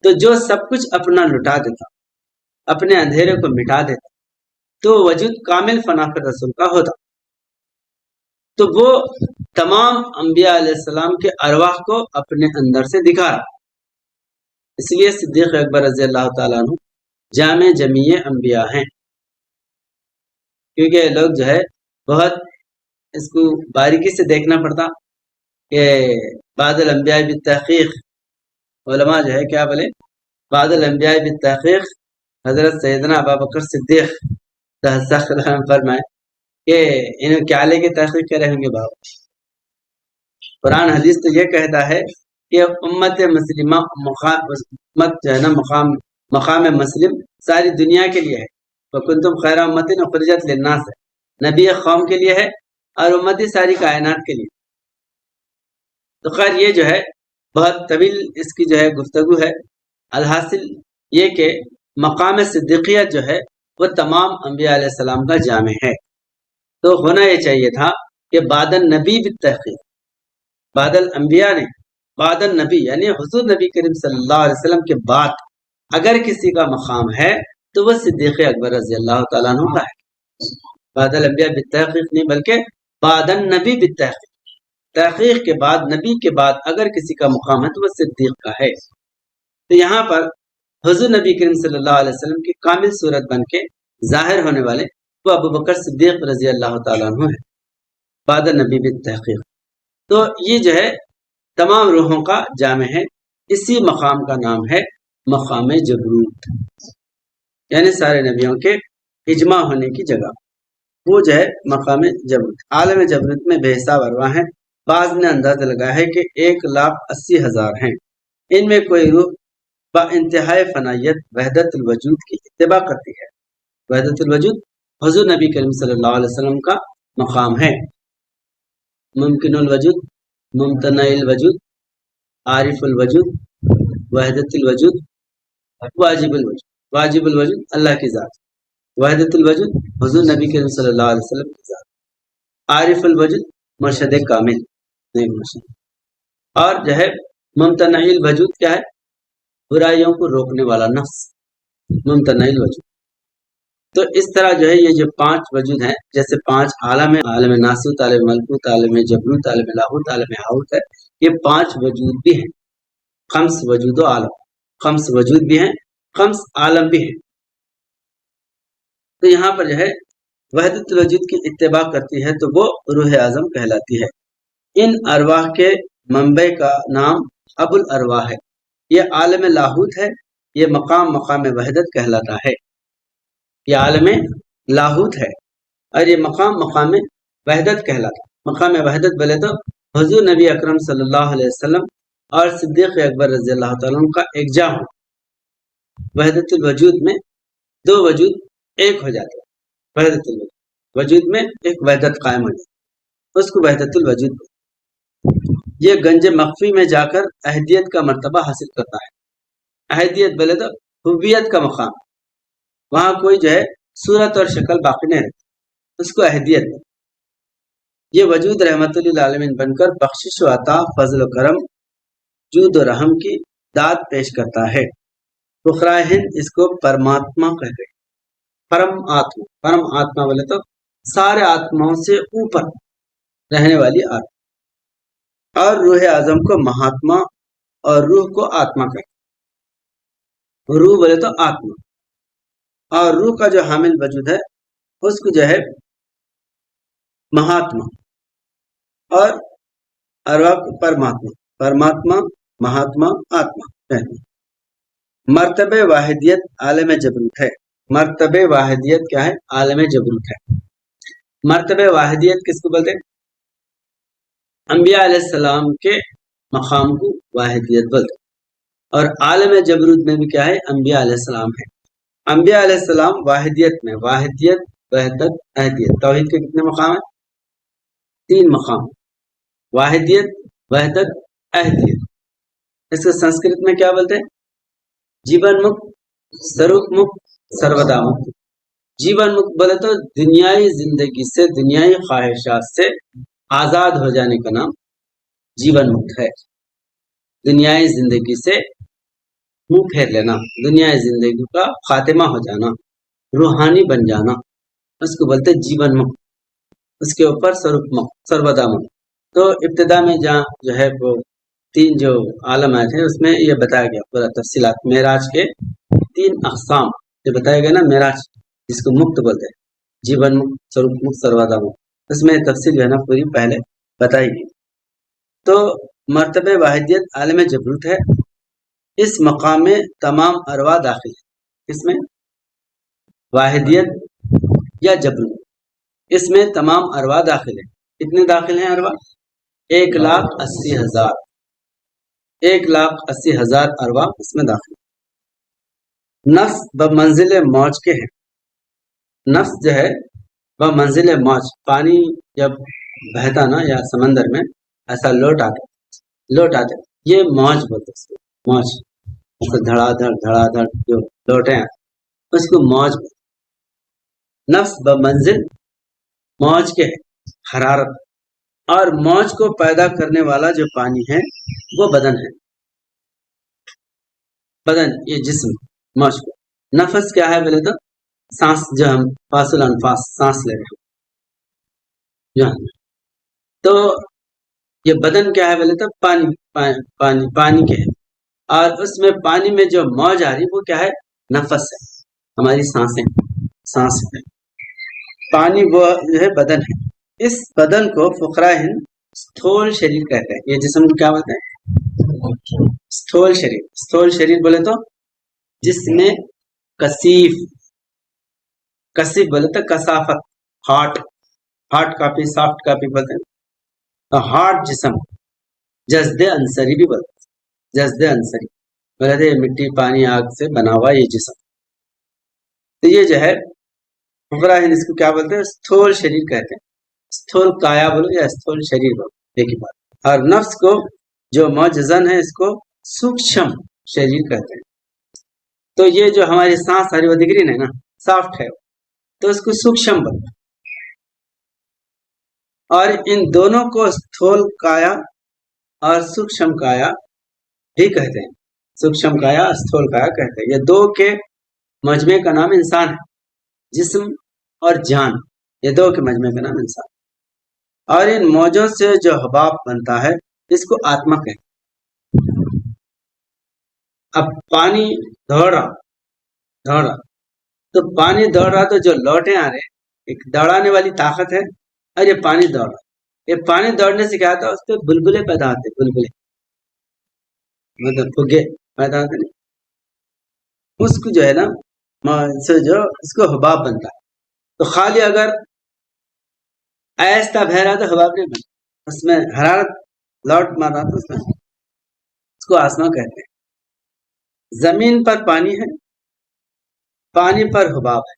تو جو سب کچھ اپنا لٹا دیتا، اپنے اندھیرے کو مٹا دیتا، تو وجود کامل فنا پر رسول کا ہوتا، تو وہ تمام انبیاء علیہ السلام کے ارواح کو اپنے اندر سے دکھا رہا۔ اس لیے صدیق اکبر رضی اللہ تعالیٰ عنہ جامع جمیع انبیاء ہیں، کیونکہ لوگ جو ہے بہت اس کو باریکی سے دیکھنا پڑتا کہ بعض الانبیاء بالتحقیق، علماء جو ہے کیا بولے، بعض الانبیاء بالتحقیق حضرت سیدنا ابوبکر صدیق فرمائے کہ انہوں کیا لے کے تحقیق کرے ہوں گے بابا۔ قرآن حدیث تو یہ کہتا ہے کہ امت مسلمہ امت جو ہے نا مقام مسلم ساری دنیا کے لیے ہے، وَكُنْتُمْ خَيْرَ أُمَّةٍ أُخْرِجَتْ لِلنَّاسِ ہے، نبی قوم کے لیے ہے اور امتی ساری کائنات کے لیے۔ تو خیر یہ جو ہے بہت طویل اس کی جو ہے گفتگو ہے، الحاصل یہ کہ مقام صدیقیت جو ہے وہ تمام انبیاء علیہ السلام کا جامع ہے۔ تو ہونا یہ چاہیے تھا کہ بعد النبی بالتحقیق، بعد الانبیاء نے، بعد النبی یعنی حضور نبی کریم صلی اللہ علیہ وسلم کے بعد اگر کسی کا مقام ہے تو وہ صدیق اکبر رضی اللہ تعالیٰ عنہ کا ہے۔ بعد الانبیاء بالتحقیق نہیں بلکہ بعد النبی بالتحقیق، تحقیق کے بعد، نبی کے بعد اگر کسی کا مقام ہے تو وہ صدیق کا ہے۔ تو یہاں پر حضور نبی کریم صلی اللہ علیہ وسلم کی کامل صورت بن کے ظاہر ہونے والے وہ ابوبکر صدیق رضی اللہ تعالیٰ عنہ ہے، بعد النبی بالتحقیق۔ تو یہ جو ہے تمام روحوں کا جامع ہے، اسی مقام کا نام ہے مقام جبروت، یعنی سارے نبیوں کے اجماع ہونے کی جگہ وہ جو ہے مقام جبروت۔ عالم جبروت میں بے حساب ارواح ہیں، بعض نے اندازہ لگا ہے کہ 1,80,000 ہیں۔ ان میں کوئی روح با انتہائی فنائیت وحدت الوجود کی اتباع کرتی ہے۔ وحدت الوجود حضور نبی کریم صلی اللہ علیہ وسلم کا مقام ہے، ممکن الوجود، ممتنع الوجود، عارف الوجود، وحدت الوجود، واجب الوجود۔ واجب الوجود اللہ کی ذات، وحدت الوجود حضور نبی کریم صلی اللہ علیہ وسلم کی ذات، عارف الوجود مرشد کامل نہیں مرشد، اور جو ہے ممتنع الوجود کیا ہے، برائیوں کو روکنے والا نفس، ممتنع الوجود۔ تو اس طرح جو ہے یہ جو 5 وجود ہیں، جیسے 5 عالم ہیں، عالم ناسوت، عالم ملکوت، عالم جبروت، عالم لاہوت، عالم ہاوت ہے، یہ 5 وجود بھی ہیں، 5 وجود و عالم، 5 وجود بھی ہیں، 5 عالم بھی ہیں۔ تو یہاں پر جو ہے وحدت الوجود کی اتباع کرتی ہے تو وہ روح اعظم کہلاتی ہے۔ ان ارواح کے منبع کا نام ابو الارواح ہے، یہ عالم لاہوت ہے، یہ مقام وحدت کہلاتا ہے، یہ عالم لاہوت ہے اور یہ مقام وحدت کہلاتا ہے۔ مقام وحدت بولے تو حضور نبی اکرم صلی اللہ علیہ وسلم اور صدیق اکبر رضی اللہ تعالیٰ عنہ کا ایک جا ہو۔ وحدت الوجود میں 2 وجود ایک ہو جاتے ہیں، وحدت الوجود وجود میں ایک وحدت قائم ہو جاتی ہے، اس کو وحدت الوجود۔ یہ گنج مخفی میں جا کر احدیت کا مرتبہ حاصل کرتا ہے۔ احدیت بولے تو حبیت کا مقام، وہاں کوئی جو ہے صورت اور شکل باقی نہیں رہتی، اس کو احدیت۔ یہ وجود رحمت للعالمین بن کر بخشش و عطا، فضل و کرم، جود و رحم کی داد پیش کرتا ہے۔ فقراء ہند اس کو پرماتما کہتے ہیں، پرم آتما۔ پرم آتما بولے تو سارے آتماؤں سے اوپر رہنے والی آتما، اور روح اعظم کو مہاتما اور روح کو آتما کہتے ہیں۔ روح بولے تو آتما، اور روح کا جو حامل وجود ہے اس کو جو ہے مہاتما، اور ارواح کو پرماتما، پرماتما، مہاتما، آتما کہتے ہیں۔ مرتبہ واحدیت عالم جبروت ہے۔ مرتبہ واحدیت کیا ہے؟ عالم جبروت ہے۔ مرتبہ واحدیت کس کو بولتے ہیں؟ انبیاء علیہ السلام کے مقام کو واحدیت بولتے ہیں، اور عالم جبروت میں بھی کیا ہے؟ انبیاء علیہ السلام ہے۔ انبیاء علیہ السلام واحدیت میں، واحدیت، وحدت، احدیت، توحید کے کتنے مقام ہیں؟ 3 مقام، واحدیت، وحدت، احدیت۔ اس کو سنسکرت میں کیا بولتے ہیں؟ جیون مکت، سروپ مکت، سرودا مکت۔ جیون مکت بولے تو دنیائی زندگی سے، دنیائی خواہشات سے آزاد ہو جانے کا نام جیون مکت ہے۔ دنیائی زندگی سے منہ پھیر لینا، دنیا زندگی کا خاتمہ ہو جانا، روحانی بن جانا، اس کو بولتے جیون مکت، اس کے اوپر سروپ مکت، سرودا مکت۔ تو ابتدا میں جہاں جو ہے وہ 3 جو عالم آئے تھے، اس میں یہ بتایا گیا پورا تفصیلات، معراج کے 3 اقسام یہ بتایا گیا نا، معراج جس کو مکت بولتے ہیں، جیون مکت، سروپ مکت، سرودا مکت، اس میں تفصیل جو ہے نا پوری پہلے بتائی گئی۔ تو مرتبہ واحدیت عالم جبروت ہے، اس مقام میں تمام ارواح داخل ہے۔ اس میں واحدیت یا جبروت، اس میں تمام ارواح داخل ہے۔ کتنے داخل ہیں ارواح؟ 1,80,000، 1,80,000 ارواح اس میں داخل ہے۔ نفس بمنزل موج کے ہیں، نفس جو ہے بمنزل موج، پانی جب بہتا نا یا سمندر میں ایسا لوٹ آتے یہ موج بولتے اس کو، موج، اس کو دھڑا دھڑ جو لوٹے ہیں اس کو موج بولتے۔ نفس بمنزل موج کے ہے، حرارت، اور موج کو پیدا کرنے والا جو پانی ہے وہ بدن ہے، بدن یہ جسم، موج کو۔ نفس کیا ہے بولے تو سانس، جو ہم فاصل الانفاس سانس لے رہے ہیں، تو یہ بدن کیا ہے بولے تو پانی، پانی کے ہے، اور اس میں پانی میں جو موج آ رہی وہ کیا ہے؟ نفس ہے، ہماری سانسیں، سانس ہے، پانی وہ جو ہے بدن ہے۔ اس بدن کو فقراء ہند ستھول شریر کہتے ہیں۔ یہ جسم کو کیا بولتے ہیں؟ ستھول شریر۔ ستھول شریر بولے تو جس میں کثیف، کثیف بولے تو کثافت، hard, hard copy, soft copy بولتے ہیں تو ہارڈ جسم، جزد انصری بھی بولتے ہیں، جزد انصری بولے تھے مٹی پانی آگ سے بنا ہوا یہ جسم۔ تو یہ جو ہے فقراء ہند اس کو کیا بولتے ہیں؟ ستھول شریر کہتے ہیں۔ ستھول کایا بولو یا ستھول شریر بولو، ایک ہی بات۔ اور نفس کو جو موجزن ہے اس کو سوکشم شریر کہتے ہیں۔ تو یہ جو ہماری سانس ہری وہ دگری ہے نا، سافٹ ہے، تو اس کو سوکشم بولتے ہیں۔ اور ان دونوں کو ستھول کایا اور سوکشم کایا بھی کہتے ہیں، سوکشم کایا ستھول کایا کہتے ہیں۔ یہ دو کے مجمع کا نام انسان ہے، جسم اور جان، یہ دو کے مجمع کا نام انسان۔ اور ان موجوں سے جو حباب بنتا ہے اس کو آتما کہتے ہیں۔ اب پانی دوڑ رہا تو پانی دوڑ رہا تو جو لوٹے آ رہے، ایک دوڑانے والی طاقت ہے، اور یہ پانی دوڑ رہا، یہ پانی دوڑنے سے کیا ہوتا ہے؟ اس پہ بلبلے پیدا ہوتے، بلبلے مطلب پھگے پیدا ہوتے نہیں، اس کو جو ہے نا سے جو اس کو حباب بنتا ہے۔ تو خالی اگر ایستا بہ رہا تو حباب نہیں بنتا، اس میں حرارت لوٹ مار رہا تو اس کو آسمان کہتے ہیں۔ زمین پر پانی ہے، پانی پر حباب ہے،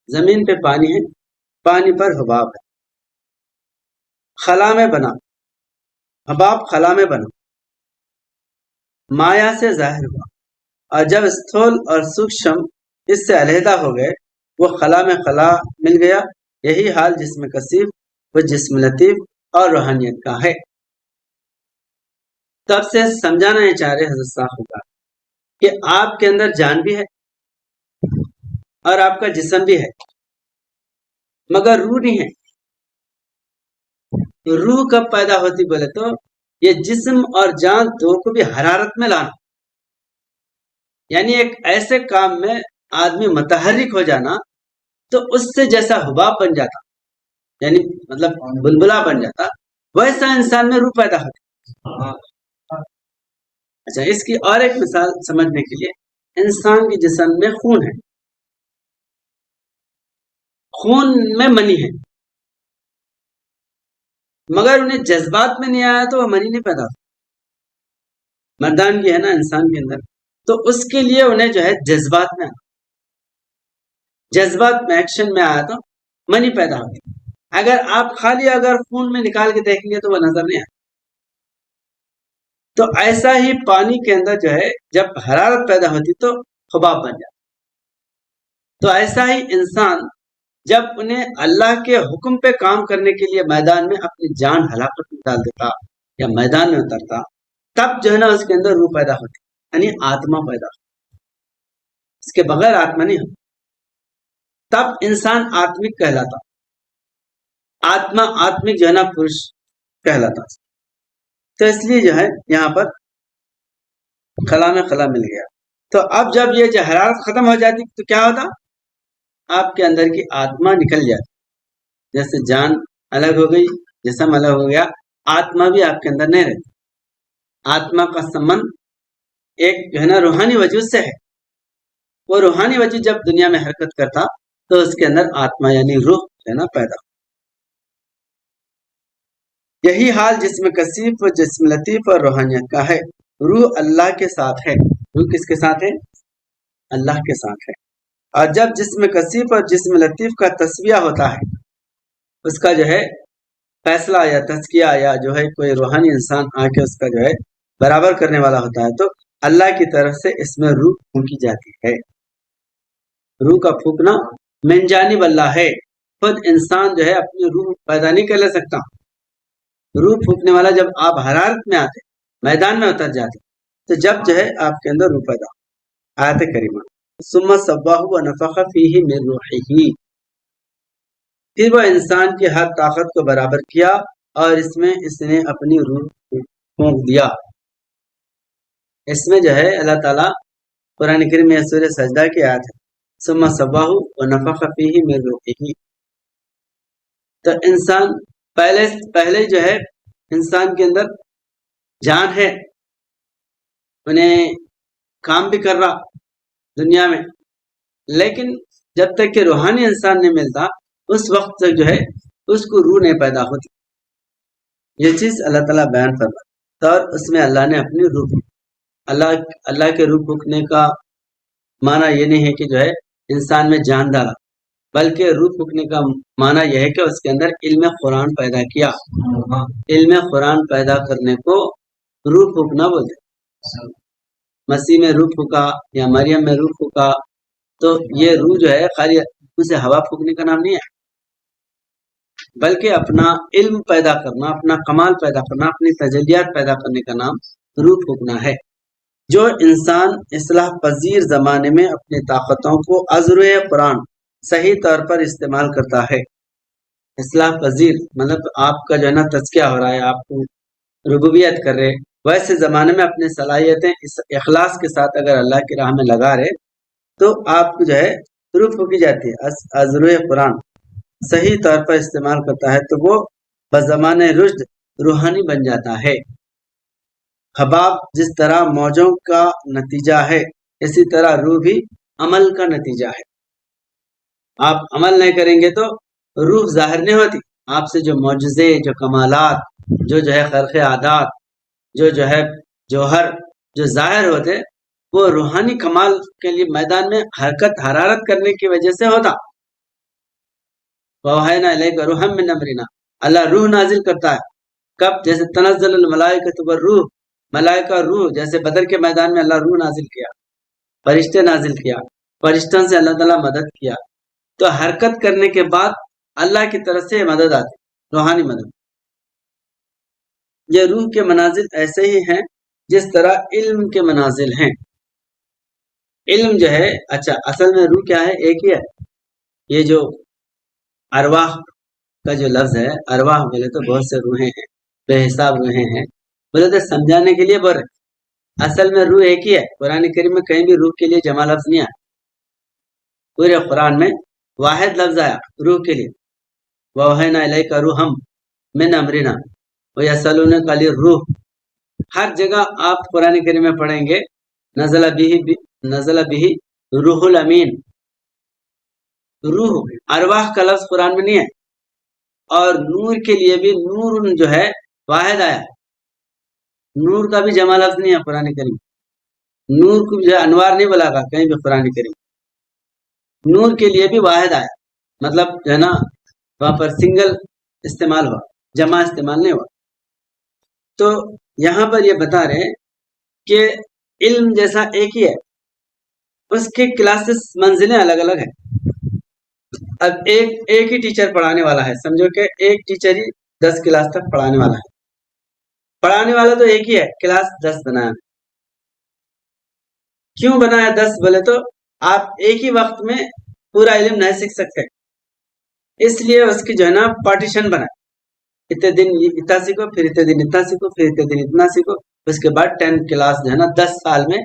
زمین پہ پانی ہے، پانی پر حباب ہے۔ خلا میں بنا، حباب خلا میں بنا، مایا سے ظاہر ہوا، اور جب ستھول اور سوکشم اس سے علیحدہ ہو گئے وہ خلا میں خلا مل گیا۔ یہی حال جسم کثیف و جسم لطیف اور روحانیت کا ہے۔ تب سے سمجھانا یہ چاہ رہے حضرت صاحب ہوگا کہ آپ کے اندر جان بھی ہے اور آپ کا جسم بھی ہے، مگر روح نہیں ہے۔ روح کب پیدا ہوتی بولے تو یہ جسم اور جان دو کو بھی حرارت میں لانا، یعنی ایک ایسے کام میں آدمی متحرک ہو جانا تو اس سے جیسا حباب بن جاتا، یعنی مطلب بلبلا بن جاتا، ویسا انسان میں روح پیدا ہوتی۔ اچھا، اس کی اور ایک مثال سمجھنے کے لیے، انسان کے جسم میں خون ہے، خون میں منی ہے، مگر انہیں جذبات میں نہیں آیا تو وہ منی نہیں پیدا ہوتا۔ مردان کی ہے نا انسان کے اندر، تو اس کے لیے انہیں جو ہے جذبات میں آنا، جذبات میں ایکشن میں آیا تو منی پیدا ہوتی۔ اگر آپ خالی اگر خون میں نکال کے دیکھیں گے تو وہ نظر نہیں آتا۔ تو ایسا ہی پانی کے اندر جو ہے جب حرارت پیدا ہوتی تو حباب بن جاتا۔ تو ایسا ہی انسان جب انہیں اللہ کے حکم پہ کام کرنے کے لیے میدان میں اپنی جان ہلاکت میں ڈال دیتا یا میدان میں اترتا، تب جو ہے نا اس کے اندر روح پیدا ہوتی، یعنی آتما پیدا ہوتی۔ اس کے بغیر آتما نہیں ہوتا، تب انسان آتمک کہلاتا، آتما آتمک جو ہے نا پروش کہلاتا۔ تو اس لیے جو ہے یہاں پر خلا میں خلا مل گیا۔ تو اب جب یہ جو حرارت ختم ہو جاتی تو کیا ہوتا؟ آپ کے اندر کی آتما نکل جاتی، جیسے جان الگ ہو گئی، جسم الگ ہو گیا، آتما بھی آپ کے اندر نہیں رہتی۔ آتما کا سمبند ایک جو ہے نا روحانی وجود سے ہے، وہ روحانی وجود جب دنیا میں حرکت کرتا تو اس کے اندر آتما یعنی روح جو ہے نا پیدا۔ یہی حال جسم کثیف و جسم لطیف اور روحانیت کا ہے۔ روح اللہ کے ساتھ ہے، روح کس کے ساتھ ہے؟ اللہ کے ساتھ ہے۔ اور جب جسم کثیف اور جسم لطیف کا تسویہ ہوتا ہے، اس کا جو ہے فیصلہ یا تزکیہ یا جو ہے کوئی روحانی انسان آ کے اس کا جو ہے برابر کرنے والا ہوتا ہے، تو اللہ کی طرف سے اس میں روح پھونکی جاتی ہے۔ روح کا پھونکنا من جانب اللہ ہے، خود انسان جو ہے اپنی روح پیدا نہیں کر لے سکتا۔ روح پھونکنے والا جب آپ حرارت میں آتے، میدان میں اتر جاتے، تو جب جو ہے آپ کے اندر روح پیدا۔ آیت کریمہ ثم صباہ ونفخ فیہ من روحہ، پھر وہ انسان کی ہر طاقت کو برابر کیا اور اس میں اس نے اپنی روح پھونک دیا۔ اس میں جو ہے اللہ تعالیٰ قرآن کریم میں سورہ سجدہ کی آیت ہے ثم صباہ ونفخ فیہ من روحہ۔ تو انسان پہلے جو ہے انسان کے اندر جان ہے، انہیں کام بھی کر رہا دنیا میں، لیکن جب تک کہ روحانی انسان نہیں ملتا اس وقت تک جو ہے اس کو روح نہیں پیدا ہوتی۔ یہ چیز اللہ تعالیٰ بیان فرماتا، اور اس میں اللہ نے اپنی روح، اللہ کے روح پھونکنے کا معنی یہ نہیں ہے کہ جو ہے انسان میں جان ڈالا، بلکہ روح پھونکنے کا معنی یہ ہے کہ اس کے اندر علم قرآن پیدا کیا۔ علم قرآن پیدا کرنے کو روح پھونکنا بولتے۔ مسیح میں روح پھونکا یا مریم میں روح پھونکا، تو یہ روح جو ہے خالی اسے ہوا پھونکنے کا نام نہیں ہے، بلکہ اپنا علم پیدا کرنا، اپنا کمال پیدا کرنا، اپنی تجلیات پیدا کرنے کا نام روح پھونکنا ہے۔ جو انسان اصلاح پذیر زمانے میں اپنی طاقتوں کو ازروئے قرآن صحیح طور پر استعمال کرتا ہے، اصلاح پذیر مطلب آپ کا جو ہے نا تزکیہ ہو رہا ہے، آپ کو ربوبیت کر رہے، ویسے زمانے میں اپنی صلاحیتیں اس اخلاص کے ساتھ اگر اللہ کی راہ میں لگا رہے تو آپ کو جو ہے روح پھونکی جاتی ہے۔ ازروئے قرآن صحیح طور پر استعمال کرتا ہے تو وہ بزمان رشد روحانی بن جاتا ہے۔ حباب جس طرح موجوں کا نتیجہ ہے، اسی طرح روح بھی عمل کا نتیجہ ہے۔ آپ عمل نہیں کریں گے تو روح ظاہر نہیں ہوتی۔ آپ سے جو معجزے، جو کمالات، جو ہے خرق عادات، جو ہے جوہر جو ظاہر ہوتے، وہ روحانی کمال کے لیے میدان میں حرارت کرنے کی وجہ سے ہوتا۔ وَأَوْحَيْنَا إِلَيْكَ رُوحًا مِّنْ أَمْرِنَا، اللہ روح نازل کرتا ہے۔ کب؟ جیسے تنزل الملائکۃ والروح، ملائکہ روح، جیسے بدر کے میدان میں اللہ روح نازل کیا، فرشتے نازل کیا، فرشتوں سے اللہ تعالیٰ مدد کیا، تو حرکت کرنے کے بعد اللہ کی طرف سے مدد آتی، روحانی مدد۔ یہ روح کے منازل ایسے ہی ہیں جس طرح علم کے منازل ہیں۔ علم جو ہے اچھا اصل میں روح کیا ہے؟ ایک ہی ہے۔ یہ جو ارواح کا جو لفظ ہے، ارواح بولے تو بہت سے روحیں ہیں، بے حساب روحیں ہیں، بولے تو سمجھانے کے لیے بول رہے، اصل میں روح ایک ہی ہے۔ قرآن کریم میں کہیں بھی روح کے لیے جمع لفظ نہیں آیا، پورے قرآن میں واحد لفظ آیا روح کے لیے، وَأَوْحَيْنَا إِلَيْكَ رُوحًا مِّنْ أَمْرِنَا وَيَسْأَلُونَكَ عَنِ الرُّوحِ۔ ہر جگہ آپ قرآن کریم میں پڑھیں گے نزل بہ روح الامین، روح ارواح کا لفظ قرآن میں نہیں ہے۔ اور نور کے لیے بھی نور جو ہے واحد آیا، نور کا بھی جمع لفظ نہیں ہے قرآن کریم۔ نور کو جو ہے انوار نہیں بولا گا کہیں بھی قرآن کریم، نور کے لیے بھی واحد آیا، مطلب جو ہے نا وہاں پر سنگل استعمال ہوا، جمع استعمال نہیں ہوا۔ تو یہاں پر یہ بتا رہے ہیں کہ علم جیسا ایک ہی ہے، اس کے کلاسز منزلیں الگ الگ ہیں۔ اب ایک ہی ٹیچر پڑھانے والا ہے، سمجھو کہ ایک ٹیچر ہی 10 کلاس تک پڑھانے والا ہے، پڑھانے والا تو ایک ہی ہے، کلاس 10 بنایا۔ کیوں بنایا 10 بولے تو آپ ایک ہی وقت میں پورا علم نہیں سیکھ سکتے، اس لیے اس کی جو ہے نا پارٹیشن بنا، اتنے دن اتنا سیکھو، پھر اتنے دن اتنا سیکھو، پھر اتنے دن اتنا سیکھو، اس کے بعد 10 کلاس جو ہے نا 10 سال میں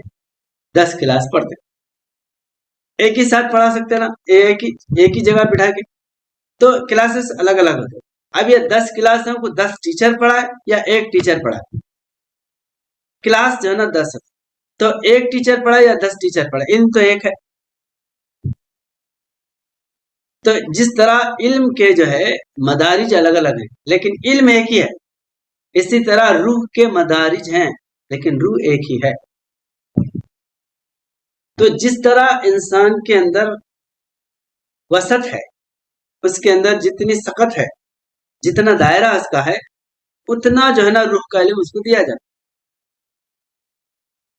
10 کلاس پڑھتے، ایک ہی ساتھ پڑھا سکتے نا، ایک ہی جگہ بٹھا کے، تو کلاسز الگ الگ ہوتے۔ اب یہ 10 کلاسوں کو 10 ٹیچر پڑھائے یا ایک ٹیچر پڑھائے، کلاس جو ہے نا 10 ہے، تو ایک ٹیچر پڑھائے یا 10 ٹیچر پڑھائے، علم تو ایک ہے۔ تو جس طرح علم کے جو ہے مدارج الگ الگ ہیں لیکن علم ایک ہی ہے، اسی طرح روح کے مدارج ہیں لیکن روح ایک ہی ہے۔ تو جس طرح انسان کے اندر وسط ہے، اس کے اندر جتنی سقط ہے، جتنا دائرہ اس کا ہے، اتنا جو ہے نا روح کا علم اس کو دیا جاتا۔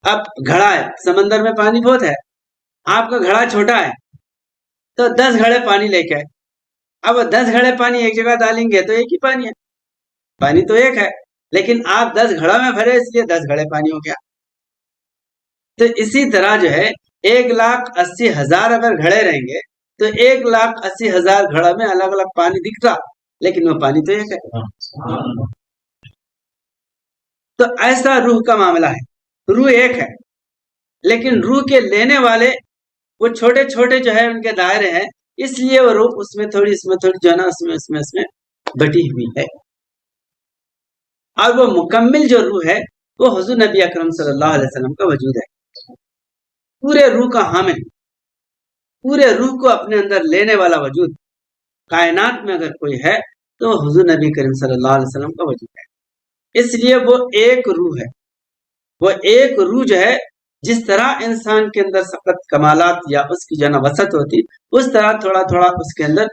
اب گھڑا ہے، سمندر میں پانی بہت ہے، آپ کا گھڑا چھوٹا ہے تو 10 گھڑے پانی لے کے آئے، اب 10 گھڑے پانی ایک جگہ ڈالیں گے تو ایک ہی پانی ہے، پانی تو ایک ہے، لیکن آپ 10 گھڑا میں بھرے اس لیے 10 گھڑے پانی ہو گیا۔ تو اسی طرح جو ہے 1,80,000 اگر گھڑے رہیں گے تو 1,80,000 گھڑا میں الگ الگ پانی دکھ رہا، لیکن وہ پانی تو ایک ہے۔ تو ایسا روح کا معاملہ ہے، روح ایک ہے لیکن روح کے لینے والے وہ چھوٹے چھوٹے جو ہے ان کے دائرے ہیں، اس لیے وہ روح اس میں تھوڑی اس میں تھوڑی جو ہے نا اس میں بٹی ہوئی ہے۔ اور وہ مکمل جو روح ہے وہ حضور نبی اکرم صلی اللہ علیہ وسلم کا وجود ہے، پورے روح کا حامل، پورے روح کو اپنے اندر لینے والا وجود کائنات میں اگر کوئی ہے تو حضور نبی کریم صلی اللہ علیہ وسلم کا وجود ہے۔ اس لیے وہ ایک روح ہے، وہ ایک روح جو ہے، جس طرح انسان کے اندر سخت کمالات یا اس کی جو وسط ہوتی، اس طرح تھوڑا تھوڑا اس کے اندر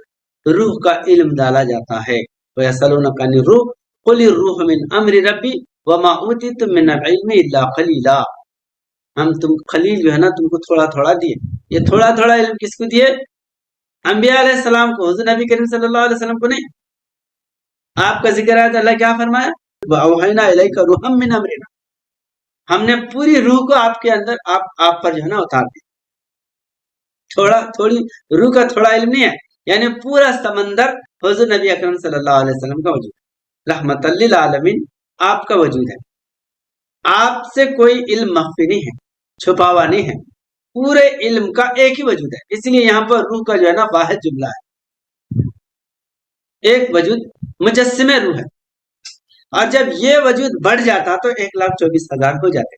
روح کا علم ڈالا جاتا ہے۔ وَيَسْأَلُونَكَ عَنِ الرُّوحِ قُلِ الرُّوحُ مِنْ أَمْرِ رَبِّي وَمَا أُوتِيتُم مِّنَ الْعِلْمِ إِلَّا قَلِيلًا۔ ہم تم خلیل جو ہے نا تم کو تھوڑا تھوڑا دیے، یہ تھوڑا تھوڑا علم کس کو دیے؟ انبیاء علیہ السلام کو، حضور نبی کریم صلی اللہ علیہ وسلم کو نہیں۔ آپ کا ذکر ہے تو اللہ کیا فرمایا؟ وَأَوْحَيْنَا إِلَيْكَ رُوحًا مِّنْ أَمْرِنَا، ہم نے پوری روح کو آپ کے اندر آپ پر جو ہے نا اتار دیا۔ تھوڑی روح کا تھوڑا علم نہیں ہے، یعنی پورا سمندر حضور نبی اکرم صلی اللہ علیہ وسلم کا وجود ہے، رحمت للعالمین آپ کا وجود ہے۔ آپ سے کوئی علم مخفی نہیں ہے، چھپاوا نہیں ہے، پورے علم کا ایک ہی وجود ہے۔ اس لیے یہاں پر روح کا جو ہے نا واحد جملہ ہے، ایک وجود مجسم روح ہے، اور جب یہ وجود بڑھ جاتا تو 1,24,000 ہو جاتے،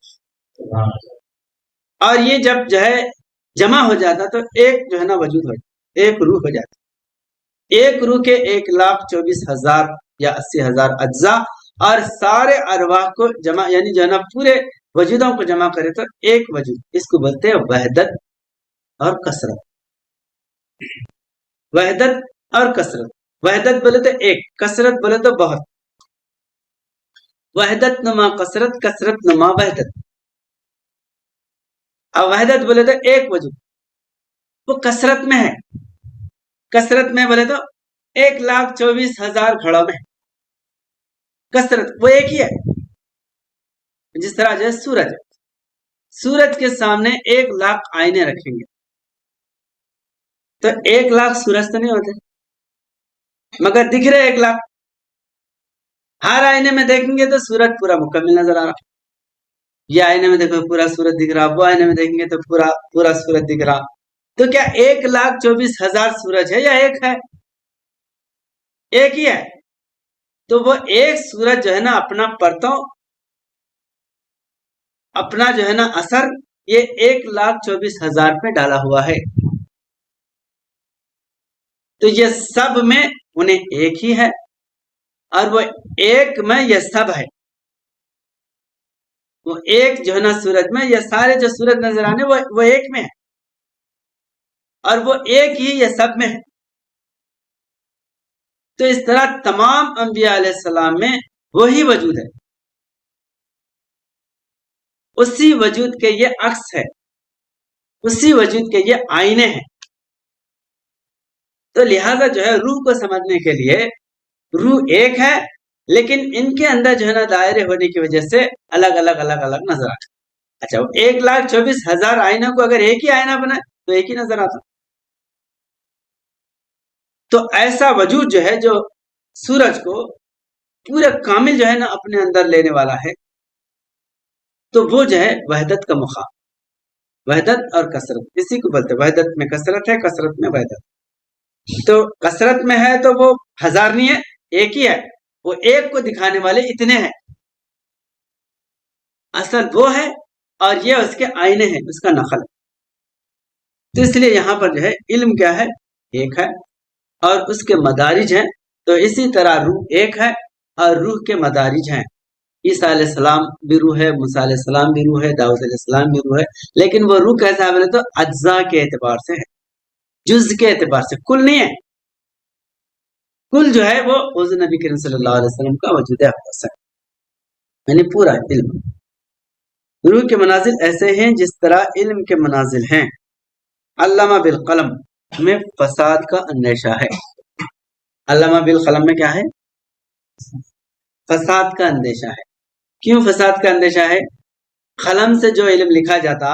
اور یہ جب جو ہے جمع ہو جاتا تو ایک جو ہے نا وجود ہو جاتا، ایک روح ہو جاتا۔ ایک روح کے 1,24,000 یا 80,000 اجزاء، اور سارے ارواح کو جمع یعنی جو ہے نا پورے وجودوں کو جمع کرے تو ایک وجود، اس کو بولتے ہیں وحدت اور کثرت۔ وحدت اور کثرت، وحدت بولے تو ایک، کثرت بولے تو بہت، وحدت نما کثرت، کثرت نما وحدت۔ اور وحدت بولے تو ایک وجود، وہ کثرت میں ہے، کثرت میں بولے تو 1,24,000 گھڑوں میں کثرت، وہ ایک ہی ہے۔ جس طرح جو ہے سورج ہے، سورج کے سامنے 1,00,000 آئینے رکھیں گے تو 1,00,000 سورج تو نہیں ہوتے، مگر دکھ رہے 1,00,000۔ ہر آئینے میں دیکھیں گے تو سورج پورا مکمل نظر آ رہا، یہ آئینے میں دیکھو پورا سورج دکھ رہا، وہ آئینے میں دیکھیں گے تو پورا سورج دکھ رہا۔ تو کیا 1,24,000 سورج ہے یا ایک ہے؟ ایک ہی ہے۔ تو وہ ایک سورج جو ہے نا اپنا پرتوں، اپنا جو ہے نا اثر یہ 1,24,000 پہ ڈالا ہوا ہے، تو یہ سب میں انہیں ایک ہی ہے، اور وہ ایک میں یہ سب ہے۔ وہ ایک جو ہے نا سورج میں یہ سارے جو سورج نظر آنے وہ ایک میں ہے، اور وہ ایک ہی یہ سب میں ہے۔ تو اس طرح تمام انبیاء علیہ السلام میں وہی وجود ہے، اسی وجود کے یہ عکس ہے، اسی وجود کے یہ آئینے ہیں۔ تو لہذا جو ہے روح کو سمجھنے کے لیے روح ایک ہے، لیکن ان کے اندر جو ہے نا دائرے ہونے کی وجہ سے الگ الگ نظر آتے۔ اچھا، وہ 1,24,000 آئینوں کو اگر ایک ہی آئینہ بنائے تو ایک ہی نظر آتا. تو ایسا وجود جو ہے جو سورج کو پورا کامل جو ہے نا اپنے اندر لینے والا ہے، تو وہ جو ہے وحدت کا مقام. وحدت اور کثرت اسی کو بولتے ہیں. وحدت میں کثرت ہے، کثرت میں وحدت. تو کثرت میں ہے تو وہ ہزار نہیں ہے، ایک ہی ہے. وہ ایک کو دکھانے والے اتنے ہیں. اصل وہ ہے اور یہ اس کے آئینے ہیں، اس کا نقل ہے. تو اس لیے یہاں پر جو ہے علم کیا ہے؟ ایک ہے اور اس کے مدارج ہیں. تو اسی طرح روح ایک ہے اور روح کے مدارج ہیں. عیسیٰ علیہ السلام بھی روح ہے، موسیٰ علیہ السلام بھی روح ہے، داؤد علیہ السلام بھی روح ہے. لیکن وہ روح کیسا ہے بولے تو اجزاء کے اعتبار سے ہے، جز کے اعتبار سے، کل نہیں ہے. کل جو ہے وہ حضور نبی کریم صلی اللہ علیہ وسلم کا وجود اقدس ہے، یعنی پورا علم. روح کے منازل ایسے ہیں جس طرح علم کے منازل ہیں. علامہ بالقلم میں فساد کا اندیشہ ہے. علامہ بالقلم میں کیا ہے؟ فساد کا اندیشہ ہے. کیوں فساد کا اندیشہ ہے؟ قلم سے جو علم لکھا جاتا،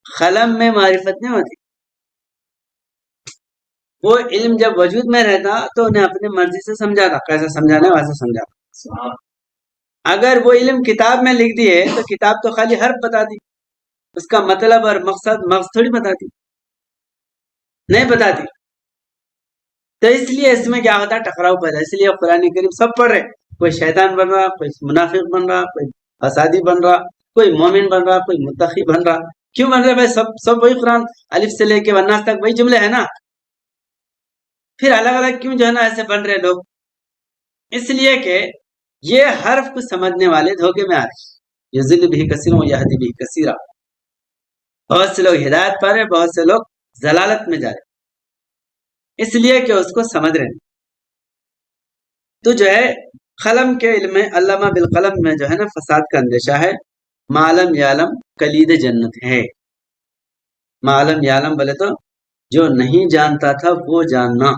قلم میں معرفت نہیں ہوتی. وہ علم جب وجود میں رہتا تو انہیں اپنی مرضی سے سمجھا تھا، کیسے سمجھانا ہے ویسے سمجھا. اگر وہ علم کتاب میں لکھ دیے تو کتاب تو خالی حرف بتا دی، اس کا مطلب اور مقصد مغز تھوڑی بتاتی، نہیں بتاتی. تو اس لیے اس میں کیا ہوتا ہے؟ ٹکراؤ پیدا. اس لیے قرآن کریم سب پڑھ رہے، کوئی شیطان بن رہا، کوئی منافق بن رہا، کوئی فسادی بن رہا، کوئی مومن بن رہا، کوئی متقی بن رہا. کیوں بن رہے بھائی؟ سب وہی قرآن الف سے لے کے والناس تک وہی جملے ہیں نا. پھر الگ الگ کیوں جو ہے نا ایسے بن رہے لوگ؟ اس لیے کہ یہ حرف کو سمجھنے والے دھوکے میں آ رہے. یضل بھی کثیر و یہدی بھی کثیرا. بہت سے لوگ ہدایت پا رہے، بہت سے لوگ ضلالت میں جا رہے، اس لیے کہ اس کو سمجھ رہے. تو جو ہے قلم کے علم میں، علامہ بالقلم میں جو ہے نا فساد کا اندیشہ ہے. معلم یعلم کلید جنت ہے. معلم یعلم بولے تو جو نہیں جانتا تھا وہ جاننا،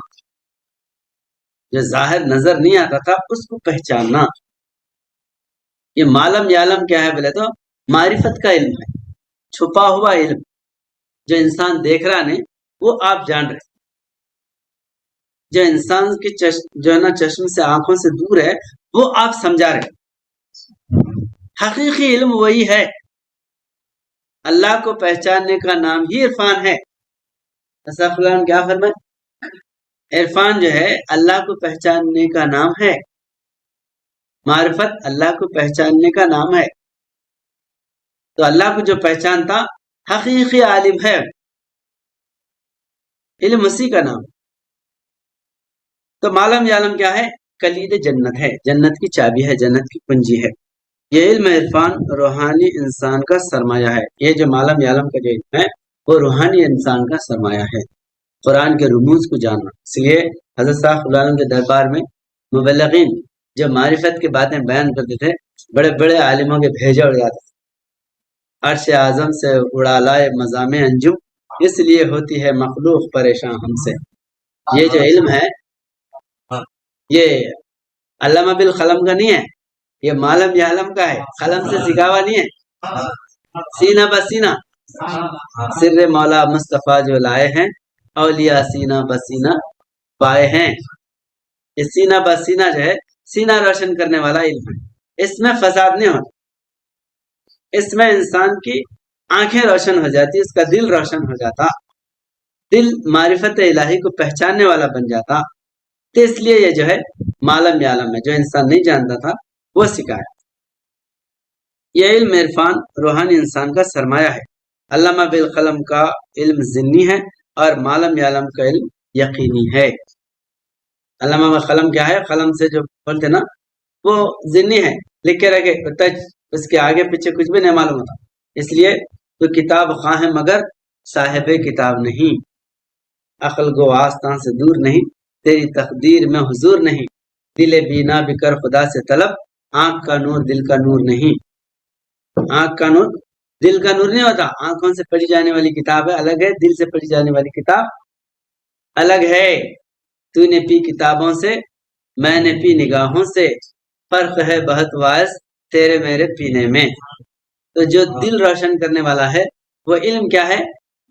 جو ظاہر نظر نہیں آتا تھا اس کو پہچاننا. یہ معلم یعلم کیا ہے بولے تو معرفت کا علم ہے، چھپا ہوا علم جو انسان دیکھ رہا نہیں وہ آپ جان رہے. جو انسان کی جو ہے نا چشم سے، آنکھوں سے دور ہے، وہ آپ سمجھا رہے. حقیقی علم وہی ہے. اللہ کو پہچاننے کا نام ہی عرفان ہے. اللہ کیا فرمائے؟ عرفان جو ہے اللہ کو پہچاننے کا نام ہے. معرفت اللہ کو پہچاننے کا نام ہے. تو اللہ کو جو پہچانتا حقیقی عالم ہے. علم اسی کا نام. تو معلم یعلم کیا ہے؟ کلید جنت ہے، جنت کی چابی ہے، جنت کی کنجی ہے. یہ علم عرفان روحانی انسان کا سرمایہ ہے. یہ جو معلم یعلم کا جو علم ہے وہ روحانی انسان کا سرمایہ ہے، قرآن کے رموز کو جاننا. اس لیے حضرت صاحب العالم کے دربار میں مبلغین جو معرفت کی باتیں بیان کرتے تھے، بڑے بڑے عالموں کے بھیجے اڑ جاتے تھے. عرش اعظم سے اڑا لائے مضام انجم، اس لیے ہوتی ہے مخلوق پریشان ہم سے. یہ جو علم ہے یہ علامہ بالقلم کا نہیں ہے، یہ معلم یعلم کا ہے. قلم سے سکھاوا نہیں ہے، سینہ بسینہ سر مولا مصطفیٰ جو لائے ہیں، اولیاء سینہ بسینہ پائے ہیں. یہ سینہ بسینہ جو ہے سینہ روشن کرنے والا علم ہے. اس میں فساد نہیں ہوتا، اس میں انسان کی آنکھیں روشن ہو جاتی، اس کا دل روشن ہو جاتا، دل معرفت الہی کو پہچاننے والا بن جاتا. تو اس لیے یہ جو ہے معلم یعلم ہے، جو انسان نہیں جانتا تھا وہ سکھایا. یہ علم عرفان روحانی انسان کا سرمایہ ہے. علامہ بالقلم کا علم ضمنی ہے اور معلم یعلم کا علم یقینی ہے. علامہ بالقلم کیا ہے؟ قلم سے جو بولتے نا وہ ضمنی ہے، لکھ کے رکھے، اس کے آگے پیچھے کچھ بھی نہیں معلوم ہوتا. اس لیے تو کتاب خواہ ہے مگر صاحب کتاب نہیں. عقل گو آستان سے دور نہیں، تیری تقدیر میں حضور نہیں. دل بینا بکر خدا سے طلب، آنکھ کا نور دل کا نور نہیں. آنکھ کا نور دل کا نور نہیں ہوتا. آنکھوں سے پڑھی جانے والی کتاب ہے الگ ہے، دل سے پڑھی جانے والی کتاب الگ ہے. تو نے پی کتابوں سے، میں نے پی نگاہوں سے، فرق ہے بہت واعث تیرے میرے پینے میں. تو جو دل روشن کرنے والا ہے وہ علم کیا ہے؟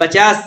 50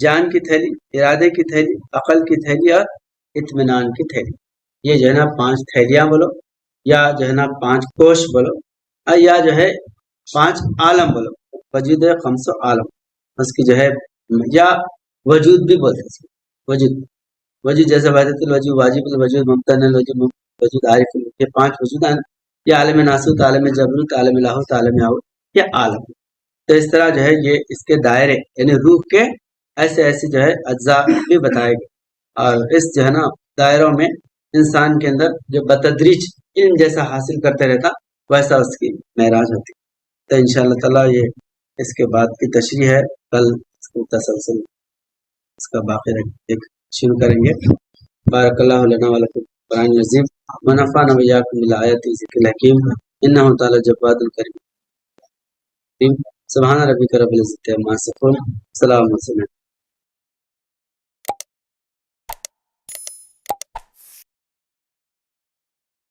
جان کی تھیلی، ارادے کی تھیلی، عقل کی تھیلی اور اطمینان کی تھیلی. یہ جو ہے نا 5 تھیلیاں بولو، یا جو ہے نا 5 کوش بولو، یا جو ہے 5 عالم بولو. وجود خمس عالم اس کی جو ہے، یا وجود بھی بولتے ہیں. وجود وجود جیسے وحدت الوجود، واجب الوجود، ممتن الوجود، وجود عارف الوجود، یہ 5 وجود ہیں. یہ عالم ناسوت، عالم جبروت، عالم لاہوت، عالم یاہوت، یہ عالم. تو اس طرح جو ہے یہ اس کے دائرے یعنی روح کے ایسے ایسے جو ہے اجزاء بھی بتائے گئے. اور اس جو ہے نا دائروں میں انسان کے اندر جو بتدریج علم جیسا حاصل کرتے رہتا، ویسا اس کی معراج ہوتی. تو انشاءاللہ تعالیٰ یہ اس کے بعد کی تشریح ہے. کل اس کو تسلسل اس کا باقی ایک شروع کریں گے. بارک اللہ لنا ولکم قرآن عظیم ونفعنا وإياكم بالآیات ذکر الحکیم انہ تعالی جواد الکریم. سبحان ربک رب العزۃ عما یصفون، سلام علیکم.